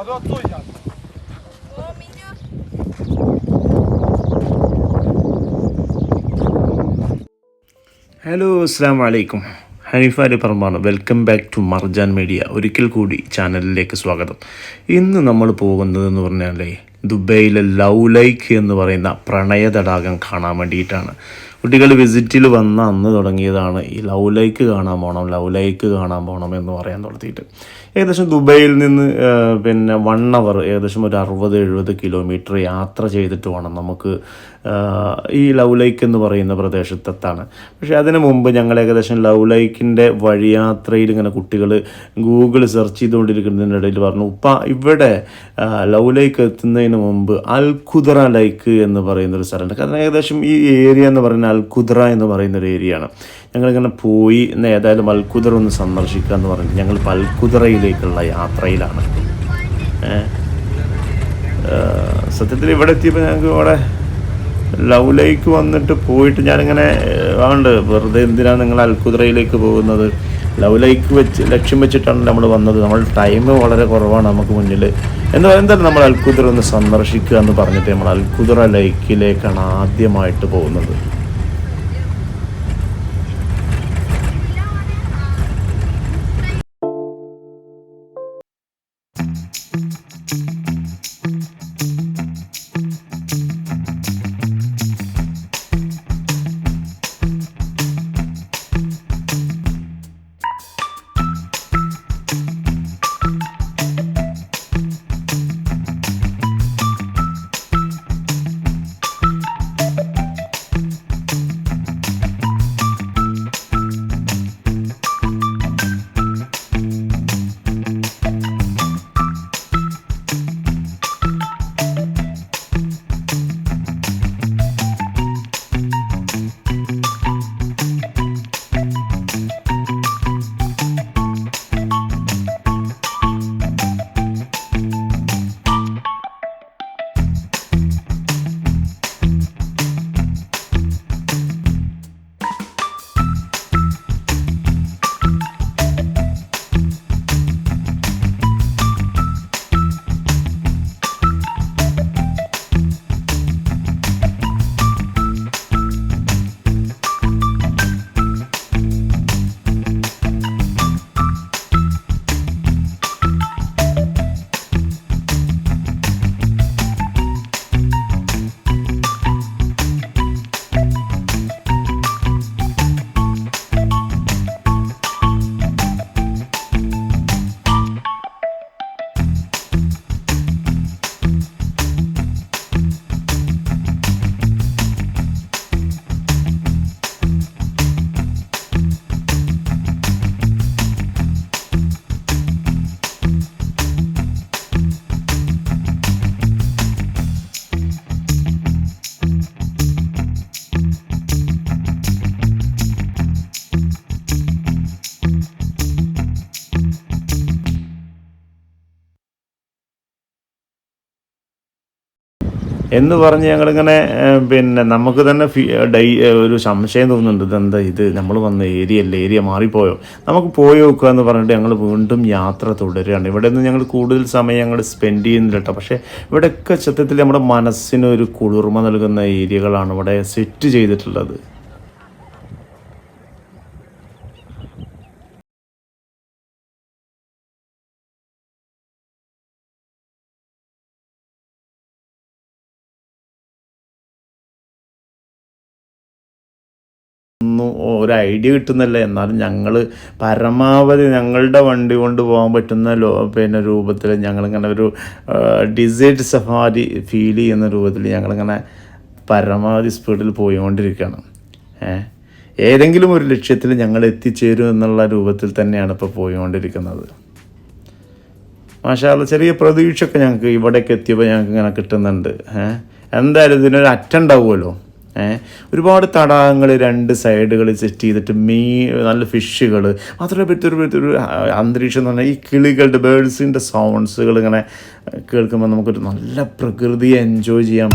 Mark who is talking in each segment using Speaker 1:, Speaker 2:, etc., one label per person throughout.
Speaker 1: 都要坐一下。
Speaker 2: hello അസ്സാം വലൈക്കും. ഹനീഫ അലി പറമ്പാണ്. Welcome back to Marjan media. ഒരിക്കൽ കൂടി ചാനലിലേക്ക് സ്വാഗതം. ഇന്ന് നമ്മൾ പോകുന്നതെന്ന് പറഞ്ഞാൽ ദുബൈയിലെ ലവ് ലൈക്ക് എന്ന് പറയുന്ന പ്രണയ തടാകം കാണാൻ വേണ്ടിയിട്ടാണ്. കുട്ടികൾ വിസിറ്റിൽ വന്ന അന്ന് തുടങ്ങിയതാണ് ഈ ലവ് ലൈക്ക് കാണാൻ പോകണം എന്ന് പറയാൻ തുടങ്ങിയിട്ട്. ഏകദേശം ദുബൈയിൽ നിന്ന് 1 അവർ ഏകദേശം ഒരു 60-70 കിലോമീറ്റർ യാത്ര ചെയ്തിട്ട് വേണം നമുക്ക് ഈ ലവ് ലൈക്ക് എന്ന് പറയുന്ന പ്രദേശത്തെത്താണ്. പക്ഷേ അതിന് മുമ്പ് ഞങ്ങൾ ഏകദേശം ലവ് ലൈക്കിൻ്റെ വഴിയാത്രയിൽ ഇങ്ങനെ കുട്ടികൾ ഗൂഗിൾ സെർച്ച് ചെയ്തുകൊണ്ടിരിക്കുന്നതിനിടയിൽ പറഞ്ഞു, ഉപ്പ ഇവിടെ ലവ് ലൈക്ക് എത്തുന്നതിന് മുമ്പ് അൽഖുദ്റ ലൈക്ക് എന്ന് പറയുന്നൊരു സ്ഥലമുണ്ട്. കാരണം ഏകദേശം ഈ ഏരിയ എന്ന് പറയുന്നത് അൽഖുദ്റ എന്ന് പറയുന്നൊരു ഏരിയയാണ്. ഞങ്ങളിങ്ങനെ പോയി ഏതായാലും അൽഖുദ്റ ഒന്ന് സന്ദർശിക്കുക എന്ന് പറഞ്ഞു ഞങ്ങളിപ്പോൾ അൽഖുദ്റയിലേക്കുള്ള യാത്രയിലാണ്. സത്യത്തിൽ ഇവിടെ എത്തിയപ്പോൾ ഞങ്ങൾക്ക് ഇവിടെ ലവ് ലൈക്ക് വന്നിട്ട് പോയിട്ട് ഞാനിങ്ങനെ വെറുതെ എന്തിനാണ് നിങ്ങൾ അൽഖുദ്റയിലേക്ക് പോകുന്നത്, ലവ് ലൈക്ക് ലക്ഷ്യം വെച്ചിട്ടാണ് നമ്മൾ വന്നത്, നമ്മൾ ടൈം വളരെ കുറവാണ് നമുക്ക് മുന്നിൽ എന്ന് പറയുന്നത്, നമ്മൾ അൽഖുദ്റ ഒന്ന് സന്ദർശിക്കുക എന്ന് പറഞ്ഞിട്ട് നമ്മൾ അൽഖുദ്റ ലൈക്കിലേക്കാണ് ആദ്യമായിട്ട് പോകുന്നത്. എന്ന് പറഞ്ഞ് ഞങ്ങളിങ്ങനെ നമുക്ക് തന്നെ ഒരു സംശയം തോന്നുന്നുണ്ട്, ഇതെന്താ ഇത് നമ്മൾ വന്ന ഏരിയ മാറിപ്പോയോ, നമുക്ക് പോയി നോക്കുക എന്ന് പറഞ്ഞിട്ട് ഞങ്ങൾ വീണ്ടും യാത്ര തുടരുകയാണ്. ഇവിടെ നിന്ന് ഞങ്ങൾ കൂടുതൽ സമയം ഞങ്ങൾ സ്പെൻഡ് ചെയ്യുന്നില്ല കേട്ടോ. പക്ഷേ ഇവിടെയൊക്കെ സത്യത്തിൽ നമ്മുടെ മനസ്സിന് ഒരു കുളിർമ നൽകുന്ന ഏരിയകളാണ് ഇവിടെ സെറ്റ് ചെയ്തിട്ടുള്ളത്. ഒരു ഐഡിയ കിട്ടുന്നില്ല. എന്നാലും ഞങ്ങൾ പരമാവധി ഞങ്ങളുടെ വണ്ടി കൊണ്ട് പോകാൻ പറ്റുന്ന രൂപത്തിൽ ഞങ്ങളിങ്ങനെ ഒരു ഡിസേർട്ട് സഫാരി ഫീൽ ചെയ്യുന്ന രൂപത്തിൽ ഞങ്ങളിങ്ങനെ പരമാവധി സ്പീഡിൽ പോയിക്കൊണ്ടിരിക്കുകയാണ്. ഏതെങ്കിലും ഒരു ലക്ഷ്യത്തിൽ ഞങ്ങൾ എത്തിച്ചേരും എന്നുള്ള രൂപത്തിൽ തന്നെയാണ് ഇപ്പോൾ പോയിക്കൊണ്ടിരിക്കുന്നത്. മാഷാ അല്ലാ, ചെറിയ പ്രതീക്ഷയൊക്കെ ഞങ്ങൾക്ക് ഇവിടേക്ക് എത്തിയപ്പോൾ ഞങ്ങൾക്ക് ഇങ്ങനെ കിട്ടുന്നുണ്ട്. എന്തായാലും ഇതിനൊരു അറ്റുണ്ടാവുമല്ലോ. ഒരുപാട് തടാകങ്ങൾ 2 സൈഡുകളിൽ സെറ്റ് ചെയ്തിട്ട് നല്ല ഫിഷുകൾ മാത്രമേ പറ്റൊരു അന്തരീക്ഷം എന്ന് പറഞ്ഞാൽ ഈ കിളികളുടെ ബേഡ്സിൻ്റെ സൗണ്ട്സുകൾ ഇങ്ങനെ കേൾക്കുമ്പോൾ നമുക്കൊരു നല്ല പ്രകൃതിയെ എൻജോയ് ചെയ്യാം.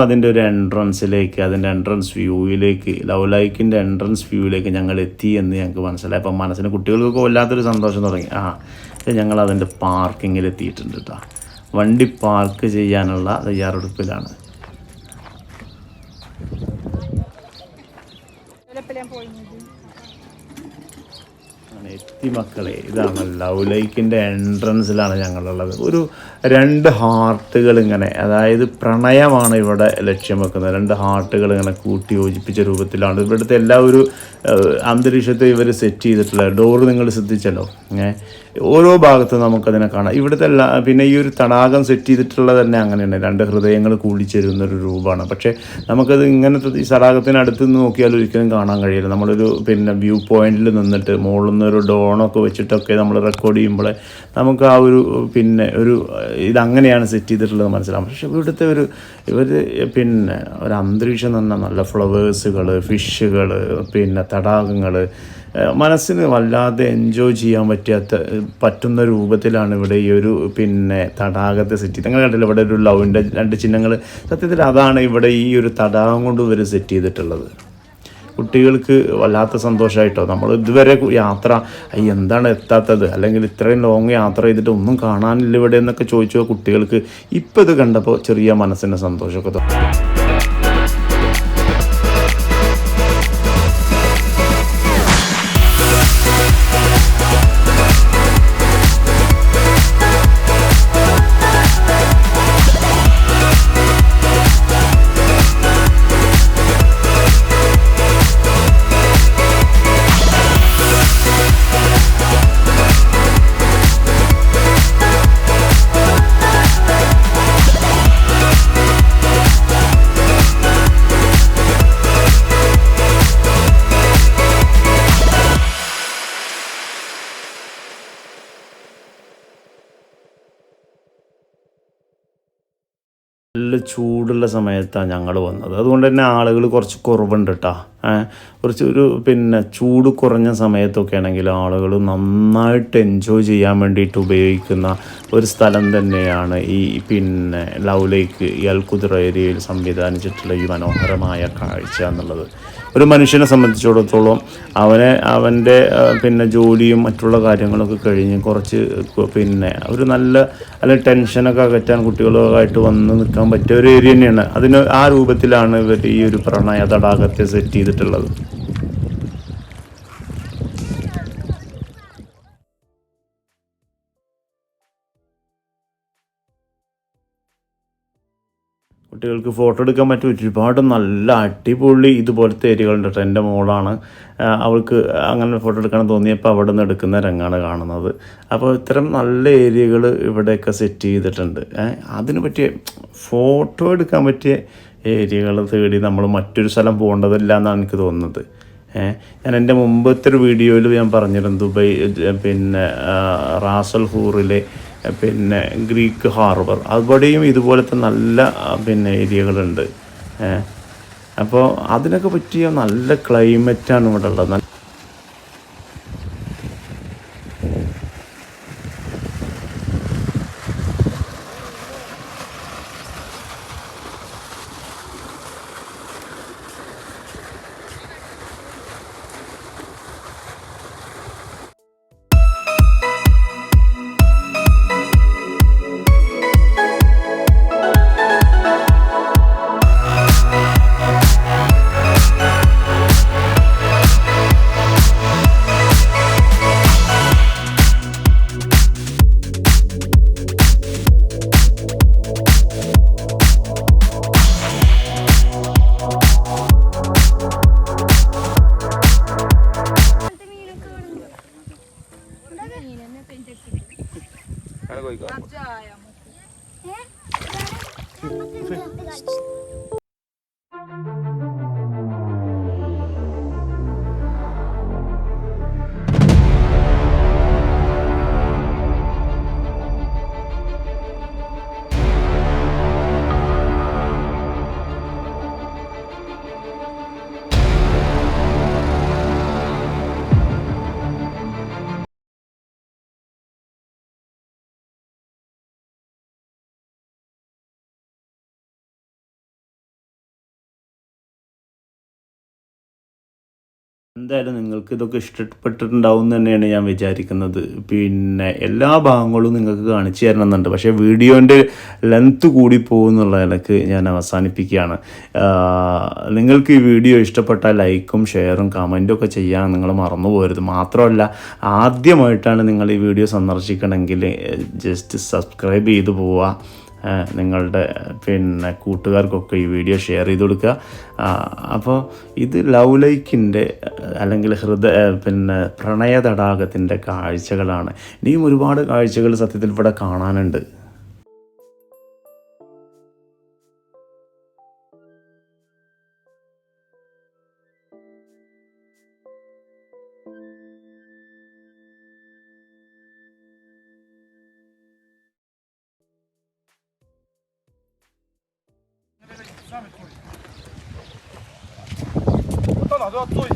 Speaker 2: അതിൻ്റെ ഒരു എൻട്രൻസിലേക്ക്, അതിൻ്റെ എൻട്രൻസ് വ്യൂവിലേക്ക്, ലവ് ലൈക്കിൻ്റെ എൻട്രൻസ് വ്യൂവിലേക്ക് ഞങ്ങൾ എത്തി എന്ന് ഞങ്ങൾക്ക് മനസ്സിലായി. അപ്പം മനസ്സിന് കുട്ടികൾക്കൊക്കെ വല്ലാത്തൊരു സന്തോഷം തുടങ്ങി. ഞങ്ങൾ അതിൻ്റെ പാർക്കിങ്ങിൽ എത്തിയിട്ടുണ്ട് കേട്ടോ. വണ്ടി പാർക്ക് ചെയ്യാനുള്ള തയ്യാറെടുപ്പിലാണ്. എത്തി മക്കളെ, ഇതാണ് ലവ് ലൈക്കിൻ്റെ എൻട്രൻസിലാണ് ഞങ്ങളുള്ളത്. ഒരു 2 ഹാർട്ടുകൾ ഇങ്ങനെ, അതായത് പ്രണയമാണ് ഇവിടെ ലക്ഷ്യം വെക്കുന്നത്. 2 ഹാർട്ടുകൾ ഇങ്ങനെ കൂട്ടി യോജിപ്പിച്ച രൂപത്തിലാണ് ഇവിടുത്തെ എല്ലാ ഒരു അന്തരീക്ഷത്തെ ഇവർ സെറ്റ് ചെയ്തിട്ടുള്ളത്. ഡോറ് നിങ്ങൾ ശ്രദ്ധിച്ചല്ലോ, ഓരോ ഭാഗത്തും നമുക്കതിനെ കാണാം. ഇവിടുത്തെ പിന്നെ ഈ ഒരു തടാകം സെറ്റ് ചെയ്തിട്ടുള്ളത് തന്നെ അങ്ങനെയാണ്, 2 ഹൃദയങ്ങൾ കൂടിച്ചേരുന്നൊരു രൂപമാണ്. പക്ഷേ നമുക്കത് ഇങ്ങനത്തെ ഈ തടാകത്തിനടുത്ത് നിന്ന് നോക്കിയാൽ ഒരിക്കലും കാണാൻ കഴിയില്ല. നമ്മളൊരു പിന്നെ വ്യൂ പോയിന്റിൽ നിന്നിട്ട് മുകളിൽ നിന്നൊരു ഡോണൊക്കെ വെച്ചിട്ടൊക്കെ നമ്മൾ റെക്കോർഡ് ചെയ്യുമ്പോൾ നമുക്ക് ആ ഒരു പിന്നെ ഒരു ഇതങ്ങനെയാണ് സെറ്റ് ചെയ്തിട്ടുള്ളത് മനസ്സിലാവും. പക്ഷേ ഇവിടുത്തെ ഇവർ പിന്നെ ഒരു അന്തരീക്ഷം തന്നെ നല്ല ഫ്ലവേഴ്സുകൾ, ഫിഷുകൾ, പിന്നെ തടാകങ്ങൾ, മനസ്സിന് വല്ലാതെ എൻജോയ് ചെയ്യാൻ പറ്റുന്ന രൂപത്തിലാണ് ഇവിടെ ഈ ഒരു പിന്നെ തടാകത്തെ സെറ്റ് ചെയ്ത്. നിങ്ങൾ കണ്ടില്ല ഇവിടെ ഒരു ലവിൻ്റെ 2 ചിഹ്നങ്ങൾ. സത്യത്തിൽ അതാണ് ഇവിടെ ഈ ഒരു തടാകം കൊണ്ട് ഇവർ സെറ്റ് ചെയ്തിട്ടുള്ളത്. കുട്ടികൾക്ക് വല്ലാത്ത സന്തോഷമായിട്ടോ. നമ്മൾ ഇതുവരെ യാത്ര എന്താണ് എത്താത്തത്, അല്ലെങ്കിൽ ഇത്രയും ലോങ് യാത്ര ചെയ്തിട്ട് ഒന്നും കാണാനില്ല ഇവിടെ എന്നൊക്കെ ചോദിച്ചോ കുട്ടികൾക്ക് ഇപ്പം ഇത് കണ്ടപ്പോൾ ചെറിയ മനസ്സിന് സന്തോഷമൊക്കെ തോന്നി. നല്ല ചൂടുള്ള സമയത്താണ് ഞങ്ങൾ വന്നത്. അതുകൊണ്ട് തന്നെ ആളുകൾ കുറച്ച് കുറവുണ്ട് കേട്ടോ. ഒരു പിന്നെ ചൂട് കുറഞ്ഞ സമയത്തൊക്കെ ആണെങ്കിൽ ആളുകൾ നന്നായിട്ട് എൻജോയ് ചെയ്യാൻ വേണ്ടിയിട്ട് ഉപയോഗിക്കുന്ന ഒരു സ്ഥലം തന്നെയാണ് ഈ പിന്നെ ലവ് ലേക്ക്, ഈ അൽഖുദർ ഏരിയയിൽ സംവിധാനിച്ചിട്ടുള്ള ഈ മനോഹരമായ കാഴ്ച എന്നുള്ളത്. ഒരു മനുഷ്യനെ സംബന്ധിച്ചിടത്തോളം അവൻ്റെ പിന്നെ ജോലിയും മറ്റുള്ള കാര്യങ്ങളൊക്കെ കഴിഞ്ഞ് കുറച്ച് പിന്നെ ഒരു അല്ലെങ്കിൽ ടെൻഷനൊക്കെ അകറ്റാൻ കുട്ടികളുമായിട്ട് വന്ന് നിൽക്കാൻ പറ്റിയ ഒരു ഏരിയ തന്നെയാണ്. ആ രൂപത്തിലാണ് ഇവർ ഈ ഒരു പ്രണയ തടാകത്തെ സെറ്റ് ചെയ്തിട്ടുള്ളത്. കുട്ടികൾക്ക് ഫോട്ടോ എടുക്കാൻ പറ്റും. ഒരുപാട് നല്ല അടിപൊളി ഇതുപോലത്തെ ഏരിയകളുണ്ട് കേട്ടോ. എൻ്റെ മോളാണ്, അവൾക്ക് അങ്ങനെ ഫോട്ടോ എടുക്കണം തോന്നിയപ്പോൾ അവിടെ നിന്ന് എടുക്കുന്ന രംഗമാണ് കാണുന്നത്. അപ്പോൾ ഇത്തരം നല്ല ഏരിയകൾ ഇവിടെയൊക്കെ സെറ്റ് ചെയ്തിട്ടുണ്ട്. അതിന് പറ്റിയ ഫോട്ടോ എടുക്കാൻ പറ്റിയ ഏരിയകൾ തേടി നമ്മൾ മറ്റൊരു സ്ഥലം പോകേണ്ടതില്ല എന്നാണ് എനിക്ക് തോന്നുന്നത്. ഞാൻ എൻ്റെ മുമ്പത്തെ ഒരു വീഡിയോയിൽ ഞാൻ പറഞ്ഞിരുന്നു, ദുബായ് പിന്നെ റാസൽ ഹൂറിലെ പിന്നെ ഗ്രീക്ക് ഹാർബർ, അവിടെയും ഇതുപോലത്തെ നല്ല പിന്നെ ഏരിയകളുണ്ട്. അപ്പോൾ അതിനൊക്കെ പറ്റിയ നല്ല ക്ലൈമറ്റാണ് ഇവിടെ ഉള്ളത്. എന്തായാലും നിങ്ങൾക്ക് ഇതൊക്കെ ഇഷ്ടപ്പെട്ടിട്ടുണ്ടാവും എന്ന് തന്നെയാണ് ഞാൻ വിചാരിക്കുന്നത്. പിന്നെ എല്ലാ ഭാഗങ്ങളും നിങ്ങൾക്ക് കാണിച്ചു തരണമെന്നുണ്ട്, പക്ഷേ വീഡിയോൻ്റെ ലെങ്ത്ത് കൂടി പോകുന്നുള്ള നിലക്ക് ഞാൻ അവസാനിപ്പിക്കുകയാണ്. നിങ്ങൾക്ക് ഈ വീഡിയോ ഇഷ്ടപ്പെട്ടാൽ ലൈക്കും ഷെയറും കമൻറ്റും ഒക്കെ ചെയ്യാൻ നിങ്ങൾ മറന്നു പോകരുത്. മാത്രമല്ല, ആദ്യമായിട്ടാണ് നിങ്ങൾ ഈ വീഡിയോ സന്ദർശിക്കണമെങ്കിൽ ജസ്റ്റ് സബ്സ്ക്രൈബ് ചെയ്ത് പോവുക. നിങ്ങളുടെ പിന്നെ കൂട്ടുകാർക്കൊക്കെ ഈ വീഡിയോ ഷെയർ ചെയ്ത് കൊടുക്കുക. അപ്പോൾ ഇത് ലവ് ലൈക്കിൻ്റെ അല്ലെങ്കിൽ പിന്നെ പ്രണയ തടാകത്തിൻ്റെ കാഴ്ചകളാണ്. ഇനിയും ഒരുപാട് കാഴ്ചകൾ സത്യത്തിൽ ഇവിടെ കാണാനുണ്ട്.
Speaker 1: 到哪都要坐一下。